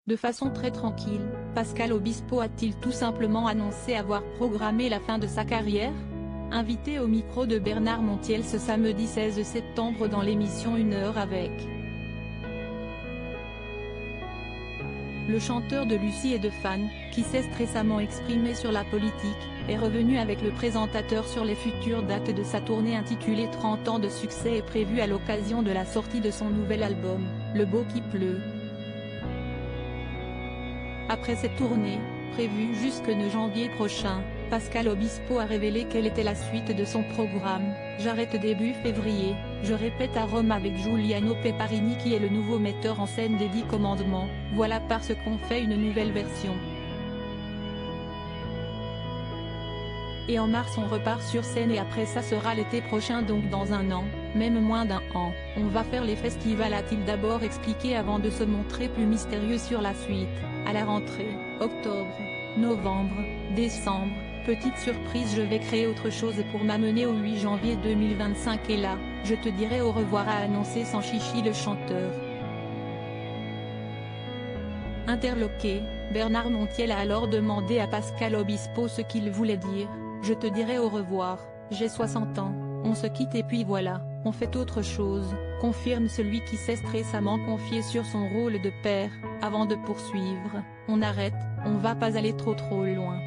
De façon très tranquille, Pascal Obispo a-t-il tout simplement annoncé avoir programmé la fin de sa carrière? Invité au micro de Bernard Montiel ce samedi 16 septembre dans l'émission Une heure avec. Le chanteur de Lucie et de Fans, qui s'est récemment exprimé sur la politique, est revenu avec le présentateur sur les futures dates de sa tournée intitulée 30 ans de succès et prévue à l'occasion de la sortie de son nouvel album, Le beau qui pleut. Après cette tournée, prévue jusqu'au 9 janvier prochain, Pascal Obispo a révélé quelle était la suite de son programme. J'arrête début février, je répète à Rome avec Giuliano Peparini qui est le nouveau metteur en scène des 10 commandements, voilà parce qu'on fait une nouvelle version. Et en mars on repart sur scène et après ça sera l'été prochain donc dans un an, même moins d'un an, on va faire les festivals a-t-il d'abord expliqué avant de se montrer plus mystérieux sur la suite. À la rentrée, octobre, novembre, décembre, petite surprise je vais créer autre chose pour m'amener au 8 janvier 2025 et là, je te dirai au revoir a annoncé sans chichi le chanteur. Interloqué, Bernard Montiel a alors demandé à Pascal Obispo ce qu'il voulait dire. Je te dirai au revoir, j'ai 60 ans, on se quitte et puis voilà, on fait autre chose, confirme celui qui s'est récemment confié sur son rôle de père, avant de poursuivre, on arrête, on va pas aller trop loin.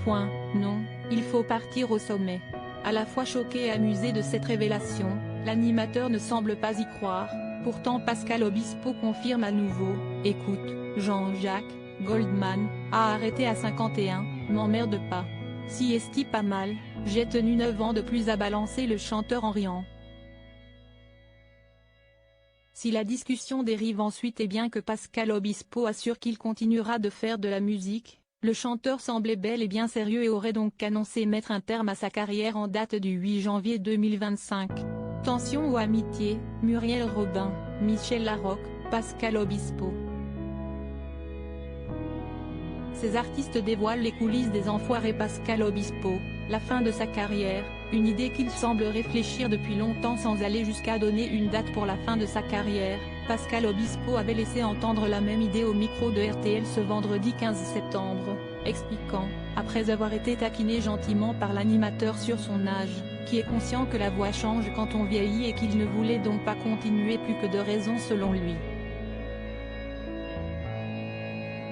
Point, non, il faut partir au sommet. À la fois choqué et amusé de cette révélation, l'animateur ne semble pas y croire, pourtant Pascal Obispo confirme à nouveau, écoute, Jean-Jacques Goldman a arrêté à 51, m'emmerde pas. Si est pas mal, j'ai tenu 9 ans de plus à balancer le chanteur en riant. Si la discussion dérive ensuite et bien que Pascal Obispo assure qu'il continuera de faire de la musique, le chanteur semblait bel et bien sérieux et aurait donc annoncé mettre un terme à sa carrière en date du 8 janvier 2025. Tension ou amitié, Muriel Robin, Michel Larocque, Pascal Obispo. Ces artistes dévoilent les coulisses des enfoirés Pascal Obispo, la fin de sa carrière, une idée qu'il semble réfléchir depuis longtemps sans aller jusqu'à donner une date pour la fin de sa carrière. Pascal Obispo avait laissé entendre la même idée au micro de RTL ce vendredi 15 septembre, expliquant, après avoir été taquiné gentiment par l'animateur sur son âge, qui est conscient que la voix change quand on vieillit et qu'il ne voulait donc pas continuer plus que de raison selon lui.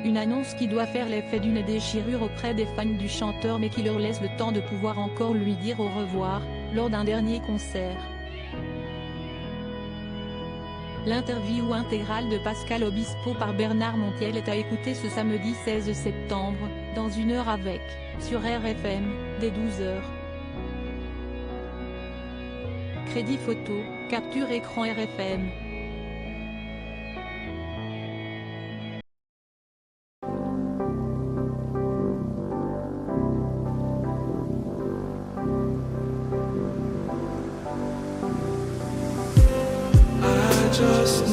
Une annonce qui doit faire l'effet d'une déchirure auprès des fans du chanteur mais qui leur laisse le temps de pouvoir encore lui dire au revoir, lors d'un dernier concert. L'interview intégrale de Pascal Obispo par Bernard Montiel est à écouter ce samedi 16 septembre, dans Une heure avec, sur RFM, dès 12h. Crédit photo, capture écran RFM. Just